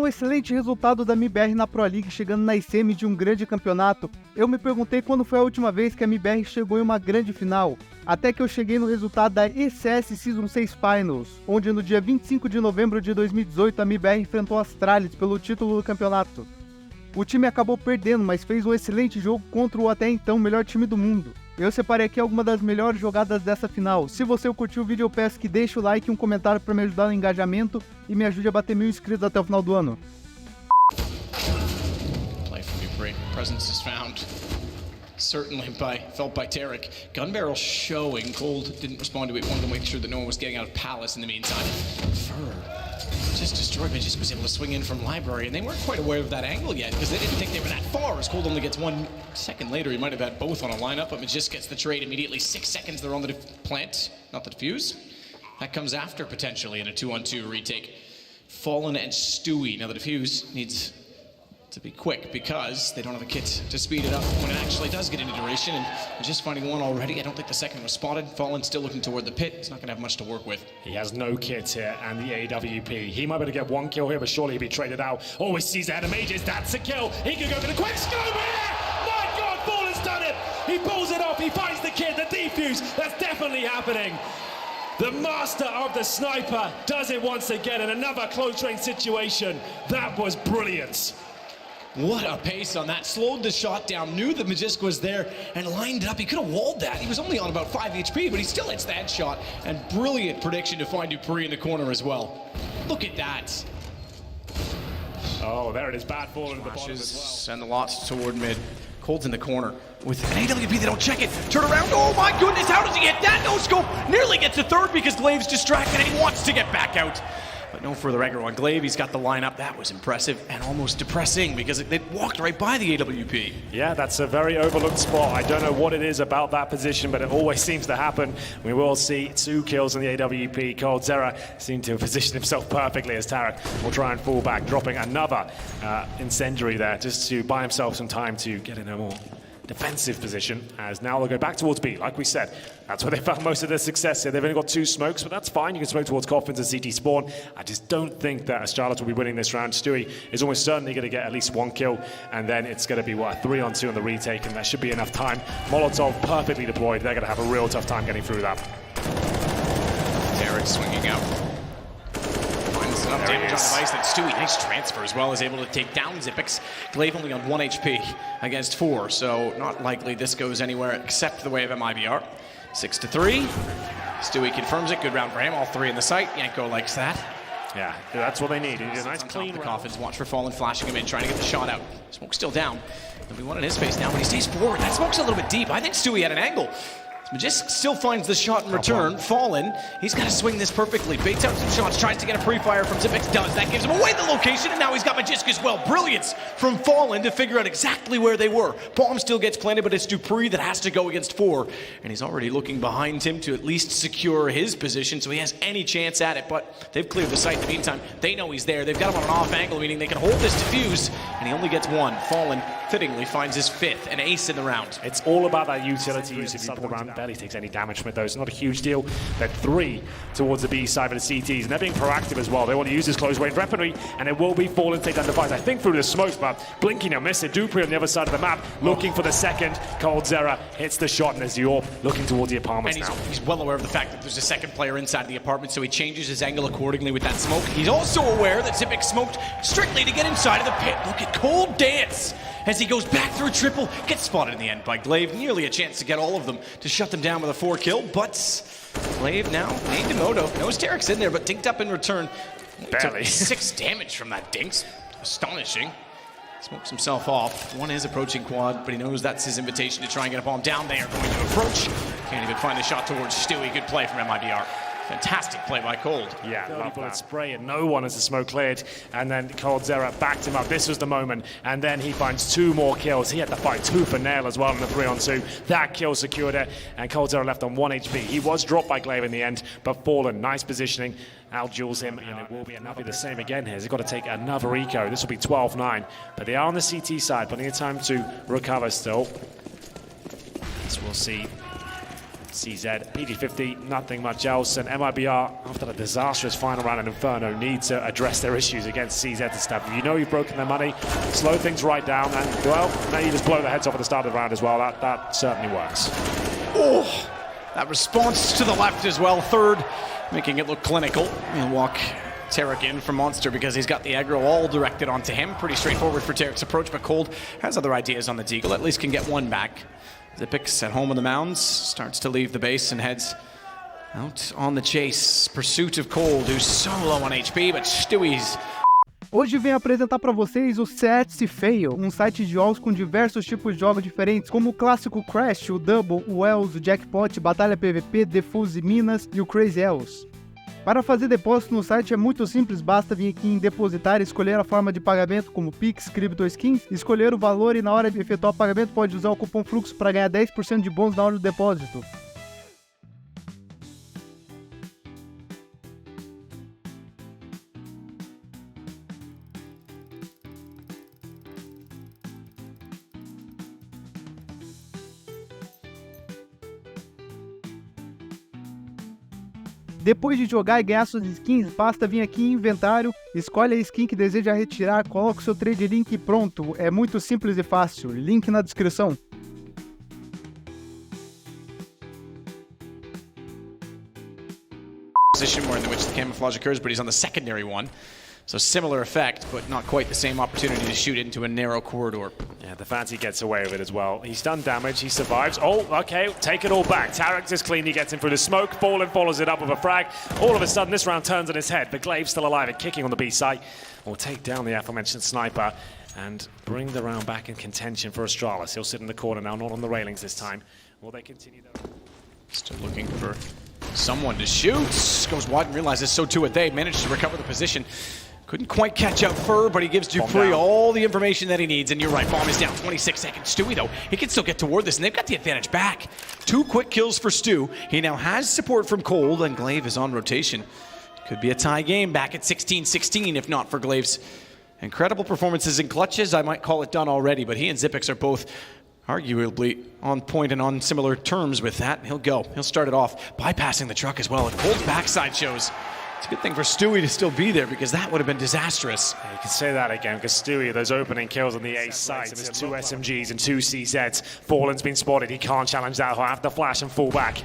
um excelente resultado da Mibr na Pro League, chegando nas semi de um grande campeonato. Eu me perguntei quando foi a última vez que a Mibr chegou em uma grande final, até que eu cheguei no resultado da ECS Season 6 Finals, onde no dia 25 de novembro de 2018 a Mibr enfrentou a Astralis pelo título do campeonato. O time acabou perdendo, mas fez um excelente jogo contra o até então melhor time do mundo. Eu separei aqui algumas das melhores jogadas dessa final. Se você curtiu o vídeo, eu peço que deixe o like e um comentário para me ajudar no engajamento e me ajude a bater 1000 inscritos até o final do ano. Play from Dupreeh. Presence is found. Certainly felt by Tarik. Gun barrel showing. Cold didn't respond to it. Wanted to make sure that no one was getting out of Palace in the meantime. Fur just destroyed. Magisk was able to swing in from Library, and they weren't quite aware of that angle yet because they didn't think they were that far. As Cold only gets 1 second later, he might have had both on a lineup, but Magisk gets the trade immediately. 6 seconds, they're on the plant, not the defuse. That comes after potentially in a 2-on-2 retake. Fallen and Stewie. Now the defuse needs to be quick because they don't have a kit to speed it up when it actually does get into duration, and just finding one already. I don't think the second was spotted. Fallen still looking toward the pit. He's not going to have much to work with. He has no kit here, and the AWP. He might be able to get 1 kill here, but surely he'll be traded out. Always sees ahead of Mages. That's a kill. He can go for the quick scope here. My God, Fallen's done it. He pulls it off. He finds the kit, the defuse. That's definitely happening. The master of the sniper does it once again in another close range situation. That was brilliant. What a pace on that. Slowed the shot down, knew that Magisk was there, and lined it up. He could have walled that. He was only on about 5 HP, but he still hits that shot. And brilliant prediction to find Dupreeh in the corner as well. Look at that. Oh, there it is. Bad ball in the bottom as well. Send the lots toward mid. Cold's in the corner with an AWP. They don't check it. Turn around. Oh my goodness, how does he get that? No scope. Nearly gets a third because Glave's distracted and he wants to get back out. But no further aggro on Glave. He's got the lineup. That was impressive and almost depressing because they walked right by the AWP. Yeah, that's a very overlooked spot. I don't know what it is about that position, but it always seems to happen. We will see 2 kills on the AWP. Coldzera seemed to have positioned himself perfectly as Tarik will try and fall back, dropping another incendiary there just to buy himself some time to get in a more defensive position, as now they'll go back towards B. Like we said, that's where they found most of their success here. They've only got 2 smokes, but that's fine. You can smoke towards Coffins and CT spawn. I just don't think that Astralis will be winning this round. Stewie is almost certainly going to get at least 1 kill, and then it's going to be, what, a 3-on-2 on the retake, and that should be enough time. Molotov perfectly deployed. They're going to have a real tough time getting through that. Tarik swinging out. Enough damage on device that Stewie, nice transfer as well, is able to take down Xyfds. Glave only on 1 HP against 4, so not likely this goes anywhere except the way of Mibr. 6-3. Stewie confirms it. Good round for him. All 3 in the site. Yanko likes that. Yeah, that's what they need. He did a nice clean the coffins. Watch for Fallen flashing him in, trying to get the shot out. Smoke's still down. There'll be one in his face now, but he stays forward. That smoke's a little bit deep. I think Stewie had an angle. Magisk still finds the shot in return. Fallen, he's got to swing this perfectly. Baits out some shots, tries to get a pre-fire from Xyfds, does. That gives him away the location, and now he's got Magisk as well. Brilliance from Fallen to figure out exactly where they were. Bomb still gets planted, but it's Dupreeh that has to go against 4. And he's already looking behind him to at least secure his position, so he has any chance at it. But they've cleared the site in the meantime. They know he's there. They've got him on an off angle, meaning they can hold this defuse, and he only gets 1. Fallen fittingly finds his 5th, an ace in the round. It's all about that utility use. If you pull around, barely takes any damage from it, though. It's not a huge deal. They're 3 towards the B side of the CTs, and they're being proactive as well. They want to use this close range weaponry, and it will be Fallen take that device. I think through the smoke, but blinking a miss it. Dupreeh on the other side of the map, looking for the second. Coldzera hits the shot, and there's Yorp looking towards the apartments now. He's well aware of the fact that there's a second player inside the apartment, so he changes his angle accordingly with that smoke. He's also aware that Xyfds smoked strictly to get inside of the pit. Look at Cold dance as he goes back through triple, gets spotted in the end by Glave. Nearly a chance to get all of them to shut them down with a 4 kill, but Glave now named Demoto. Knows Tarik's in there, but dinked up in return. Barely. 6 damage from that dinks. Astonishing. Smokes himself off. One is approaching quad, but he knows that's his invitation to try and get a bomb down. They are going to approach. Can't even find the shot towards Stewie. Good play from Mibr. Fantastic play by Cold. Yeah, love that spray, and no one as the smoke cleared. And then Coldzera backed him up. This was the moment. And then he finds 2 more kills. He had to fight tooth and nail as well in the 3-on-2. That kill secured it, and Coldzera left on 1 HP. He was dropped by Glave in the end, but Fallen, nice positioning, out-duels him, and it will be the same again here. He's got to take another eco. This will be 12-9. But they are on the CT side, plenty of time to recover still. So we'll see CZ, PG50, nothing much else, and Mibr, after the disastrous final round in Inferno, need to address their issues against CZ and stuff. If you know you've broken their money, slow things right down, and well, now you just blow their heads off at the start of the round as well. That certainly works. Oh, that response to the left as well, third, making it look clinical. He'll walk Tarik in from Monster because he's got the aggro all directed onto him. Pretty straightforward for Tarik's approach, but Cold has other ideas on the Deagle, at least can get one back. Xyfds at home on the mounds, starts to leave the base and heads out on the chase. Pursuit of Cold, who's so low on HP, but Stewie's. Hoje venho apresentar para vocês o CS.FAIL, site de jogos com diversos tipos de jogos diferentes, como o clássico Crash, o Double, o Wells, o Jackpot, Batalha PVP, Defuse Minas e o Crazy Elves. Para fazer depósito no site é muito simples, basta vir aqui em depositar, escolher a forma de pagamento como Pix, Crypto Skins, escolher o valor e na hora de efetuar o pagamento pode usar o cupom Fluxo para ganhar 10% de bônus na hora do depósito. Depois de jogar e ganhar suas skins, basta vir aqui em inventário, escolhe a skin que deseja retirar, coloca o seu trade link e pronto. É muito simples e fácil, link na descrição. Position where in which the camouflage occurs, but he's on the secondary one. So similar effect, but not quite the same opportunity to shoot into a narrow corridor. Yeah, the fancy gets away with it as well. He's done damage, he survives. Oh, okay, take it all back. Tarik just cleanly gets in through the smoke. Fallen follows it up with a frag. All of a sudden, this round turns on his head, but Glave's still alive and kicking on the B site. Will take down the aforementioned sniper and bring the round back in contention for Astralis. He'll sit in the corner now, not on the railings this time. Will they continue though? Still looking for someone to shoot. Goes wide and realizes so too would they. Managed to recover the position. Couldn't quite catch out Fur, but he gives Dupreeh all the information that he needs. And you're right, bomb is down. 26 seconds. Stewie, though, he can still get toward this, and they've got the advantage back. 2 quick kills for Stu. He now has support from Cold, and Glave is on rotation. Could be a tie game back at 16-16, if not for Glave's incredible performances in clutches. I might call it done already, but he and Xyfds are both arguably on point and on similar terms with that. He'll go. He'll start it off, bypassing the truck as well. And Cold's backside shows. It's a good thing for Stewie to still be there because that would have been disastrous. Yeah, you can say that again because Stewie, those opening kills on the ace side, there's 2 SMGs and 2 CZs. Fallen's been spotted, he can't challenge that, he'll have to flash and fall back.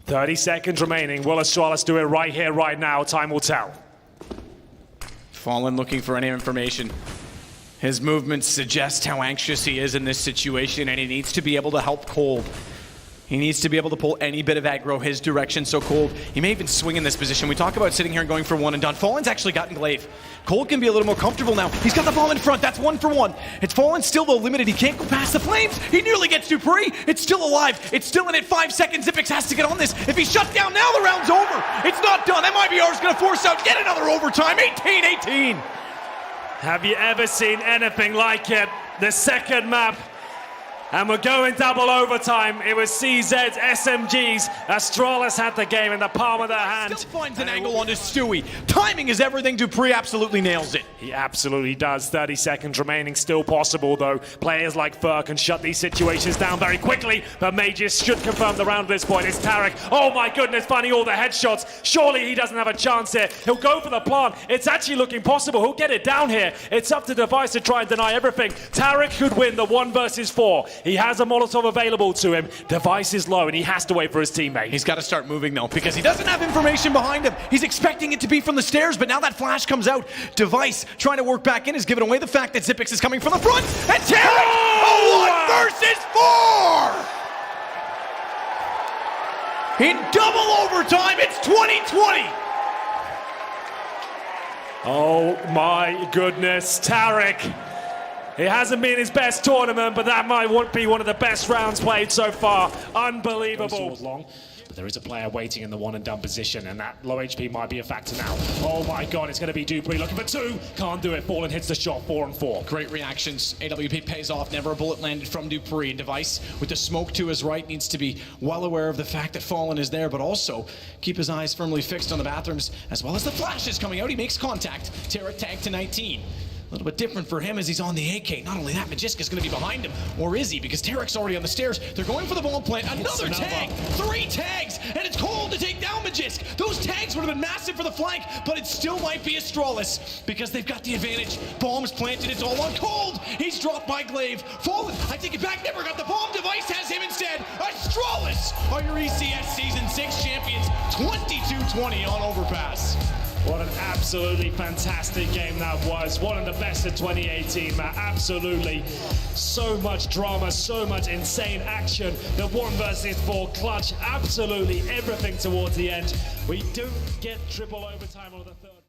30 seconds remaining, will Astralis do it right here, right now? Time will tell. Fallen looking for any information. His movements suggest how anxious he is in this situation, and he needs to be able to help Cold. He needs to be able to pull any bit of aggro his direction, so Cold, he may even swing in this position. We talk about sitting here and going for one and done. Fallen's actually gotten Glave. Cold can be a little more comfortable now. He's got the ball in front, that's 1 for 1. It's Fallen still though limited, he can't go past the flames. He nearly gets Dupreeh, it's still alive. It's still in at 5 seconds, Xyfds has to get on this. If he's shut down now, the round's over. It's not done, Mibr is gonna force out yet another overtime, 18-18. Have you ever seen anything like it? The second map. And we're going double overtime. It was CZ's SMGs. Astralis had the game in the palm of their hand. Still finds an angle onto Stewie. Timing is everything. Dupreeh absolutely nails it. He absolutely does. 30 seconds remaining. Still possible, though. Players like Fur can shut these situations down very quickly. But Magisk should confirm the round at this point. It's Tarik. Oh, my goodness, finding all the headshots. Surely he doesn't have a chance here. He'll go for the plant. It's actually looking possible. He'll get it down here. It's up to Device to try and deny everything. Tarik could win the 1 versus 4. He has a Molotov available to him. Device is low and he has to wait for his teammate. He's got to start moving though because he doesn't have information behind him. He's expecting it to be from the stairs, but now that flash comes out. Device trying to work back in is giving away the fact that Xyfds is coming from the front. And Tarik! A 1 versus 4! In double overtime, it's 2020! Oh my goodness, Tarik. It hasn't been his best tournament, but that might be one of the best rounds played so far. Unbelievable. Long, but there is a player waiting in the 1 and done position, and that low HP might be a factor now. Oh my god, it's going to be Dupreeh looking for 2. Can't do it. Fallen hits the shot, 4 and 4. Great reactions. AWP pays off. Never a bullet landed from Dupreeh. Device with the smoke to his right needs to be well aware of the fact that Fallen is there, but also keep his eyes firmly fixed on the bathrooms as well as the flashes coming out. He makes contact. Tarik tagged to 19. A little bit different for him as he's on the AK. Not only that, Magisk is going to be behind him. Or is he? Because Tarik's already on the stairs. They're going for the bomb plant. Another tag! 3 tags! And it's Cold to take down Magisk. Those tags would have been massive for the flank, but it still might be Astralis because they've got the advantage. Bombs planted. It's all on Cold. He's dropped by Glave. Fallen. I take it back. Never got the bomb. Device has him instead. Astralis are your ECS Season 6 champions. 22-20 on Overpass. What an absolutely fantastic game that was. One of the best of 2018, man. Absolutely. So much drama, so much insane action. The 1 versus 4 clutch. Absolutely everything towards the end. We don't get triple overtime on the third.